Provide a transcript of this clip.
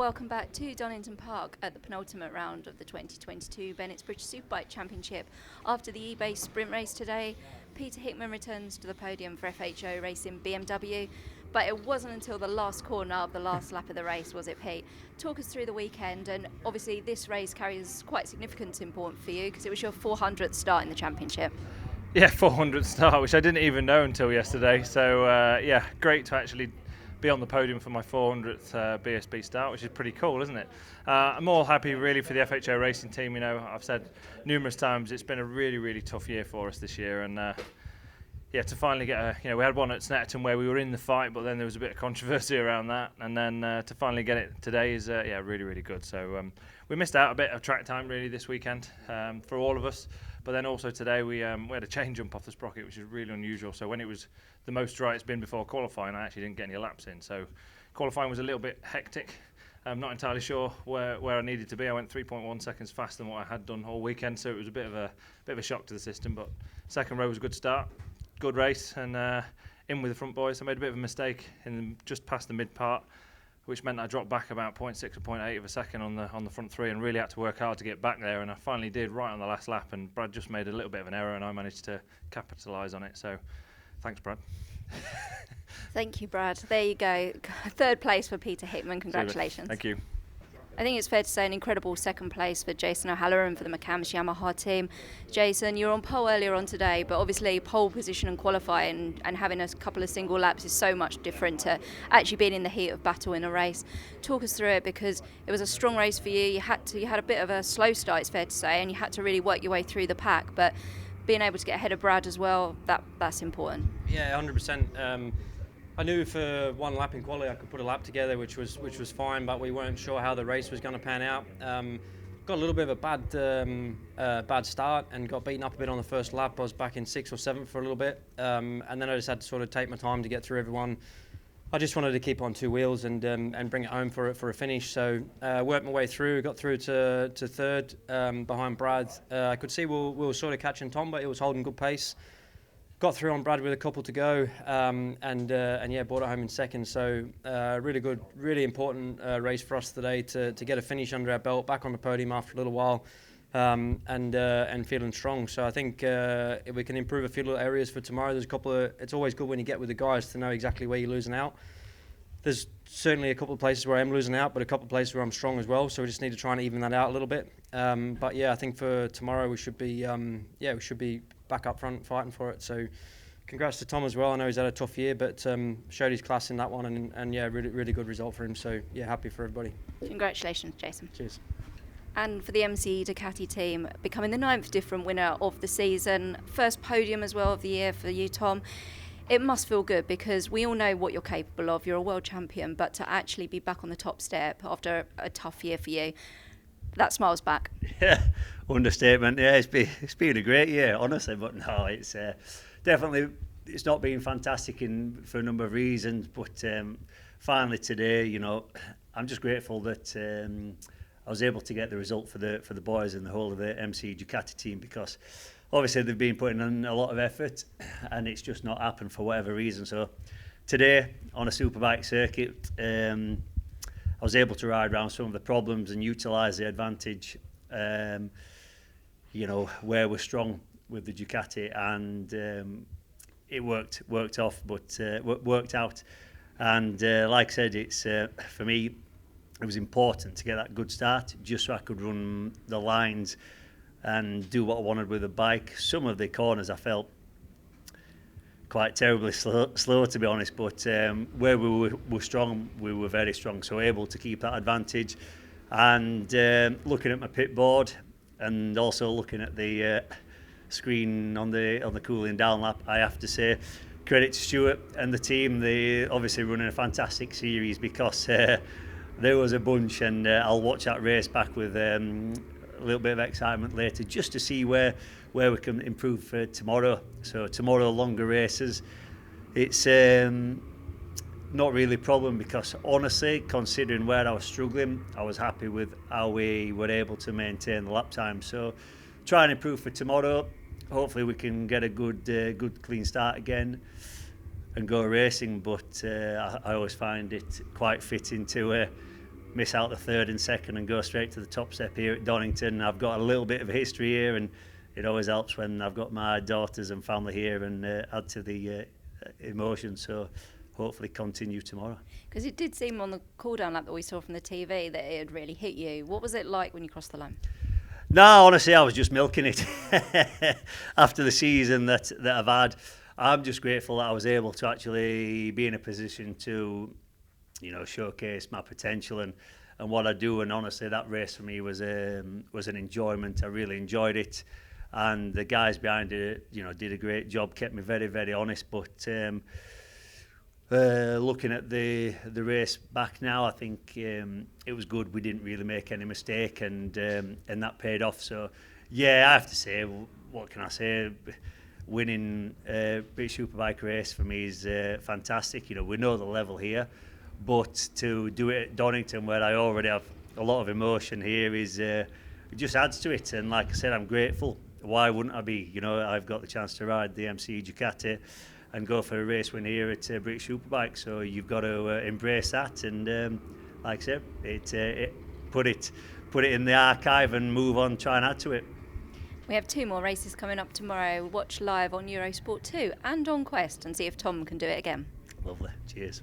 Welcome back to Donington Park at the penultimate round of the 2022 Bennett's British Superbike Championship. After the eBay sprint race today, Peter Hickman returns to the podium for FHO Racing BMW, but it wasn't until the last corner of the last lap of the race, was it, Pete? Talk us through the weekend, and obviously this race carries quite significant importance for you because it was your 400th start in the championship. Yeah, 400th start, which I didn't even know until yesterday. So yeah, great to actually be on the podium for my 400th BSB start, which is pretty cool, isn't it? I'm all happy really for the FHO Racing team. You know, I've said numerous times it's been a really, really tough year for us this year, and yeah, to finally get we had one at Snetterton where we were in the fight, but then there was a bit of controversy around that, and then to finally get it today is yeah, really, really good. So we missed out a bit of track time really this weekend for all of us. But then also today we had a chain jump off the sprocket, which is really unusual. So when it was the most dry it's been before qualifying, I actually didn't get any laps in. So qualifying was a little bit hectic. I'm not entirely sure where I needed to be. I went 3.1 seconds faster than what I had done all weekend, so it was a bit of a shock to the system. But second row was a good start, good race, and in with the front boys. I made a bit of a mistake in just past the mid part, which meant I dropped back about 0.6 or 0.8 of a second on the front three, and really had to work hard to get back there, and I finally did right on the last lap, and Brad just made a little bit of an error and I managed to capitalise on it. So thanks, Brad. Thank you, Brad. There you go. Third place for Peter Hickman. Congratulations. Thank you. I think it's fair to say an incredible second place for Jason O'Halloran for the McCams Yamaha team. Jason, you were on pole earlier on today, but obviously pole position and qualifying and having a couple of single laps is so much different to actually being in the heat of battle in a race. Talk us through it, because it was a strong race for you. You had a bit of a slow start, it's fair to say, and you had to really work your way through the pack. But being able to get ahead of Brad as well, that's important. Yeah, 100%. I knew for one lap in quali I could put a lap together, which was fine, but we weren't sure how the race was going to pan out. Got a little bit of a bad start and got beaten up a bit on the first lap. I was back in 6th or 7th for a little bit, and then I just had to sort of take my time to get through everyone. I just wanted to keep on two wheels and bring it home for a finish. So worked my way through, got through to third behind Brad. I could see we were sort of catching Tom, but it was holding good pace. Got through on Brad with a couple to go, and yeah, brought it home in second. So really good, really important race for us today to get a finish under our belt, back on the podium after a little while, and feeling strong. So I think if we can improve a few little areas for tomorrow, there's a couple of. It's always good when you get with the guys to know exactly where you're losing out. There's certainly a couple of places where I'm losing out, but a couple of places where I'm strong as well. So we just need to try and even that out a little bit. But yeah, I think for tomorrow we should be back up front fighting for it. So congrats to Tom as well. I know he's had a tough year, but showed his class in that one, and yeah, really, really good result for him. So yeah, happy for everybody. Congratulations, Jason. Cheers. And for the MC Ducati team, becoming the 9th different winner of the season, first podium as well of the year for you, Tom. It must feel good because we all know what you're capable of. You're a world champion, but to actually be back on the top step after a tough year for you, that smiles back. Yeah, understatement. Yeah, it's been a great year, honestly. But no, it's definitely, it's not been fantastic for a number of reasons. But finally today, you know, I'm just grateful that I was able to get the result for the boys and the whole of the MC Ducati team, because obviously they've been putting in a lot of effort and it's just not happened for whatever reason. So today on a superbike circuit, I was able to ride around some of the problems and utilise the advantage, you know, where we're strong with the Ducati, and it worked out. And like I said, it's for me, it was important to get that good start just so I could run the lines and do what I wanted with the bike. Some of the corners I felt quite terribly slow to be honest, but where we were strong, we were very strong, so able to keep that advantage. And looking at my pit board and also looking at the screen on the cooling down lap, I have to say credit to Stuart and the team. They obviously running a fantastic series, because there was a bunch, and I'll watch that race back with a little bit of excitement later, just to see where we can improve for tomorrow. So tomorrow, longer races, it's not really a problem, because honestly, considering where I was struggling, I was happy with how we were able to maintain the lap time. So try and improve for tomorrow. Hopefully we can get a good clean start again and go racing. But I always find it quite fitting to miss out the third and second and go straight to the top step here at Donington. I've got a little bit of a history here, and it always helps when I've got my daughters and family here and add to the emotion. So hopefully continue tomorrow. Because it did seem on the cool-down lap that we saw from the TV that it had really hit you. What was it like when you crossed the line? No, honestly, I was just milking it after the season that I've had. I'm just grateful that I was able to actually be in a position to, showcase my potential and what I do. And honestly, that race for me was an enjoyment. I really enjoyed it, and the guys behind it, did a great job. Kept me very, very honest. But looking at the race back now, I think it was good. We didn't really make any mistake, and that paid off. So, yeah, I have to say, what can I say? Winning British Superbike race for me is fantastic. We know the level here, but to do it at Donington, where I already have a lot of emotion here, it just adds to it. And like I said, I'm grateful. Why wouldn't I be? I've got the chance to ride the MC Ducati and go for a race win here at British Superbike. So you've got to embrace that, and like I said, put it in the archive and move on, try and add to it. We have 2 more races coming up tomorrow. Watch live on Eurosport 2 and on Quest and see if Tom can do it again. Lovely. Cheers.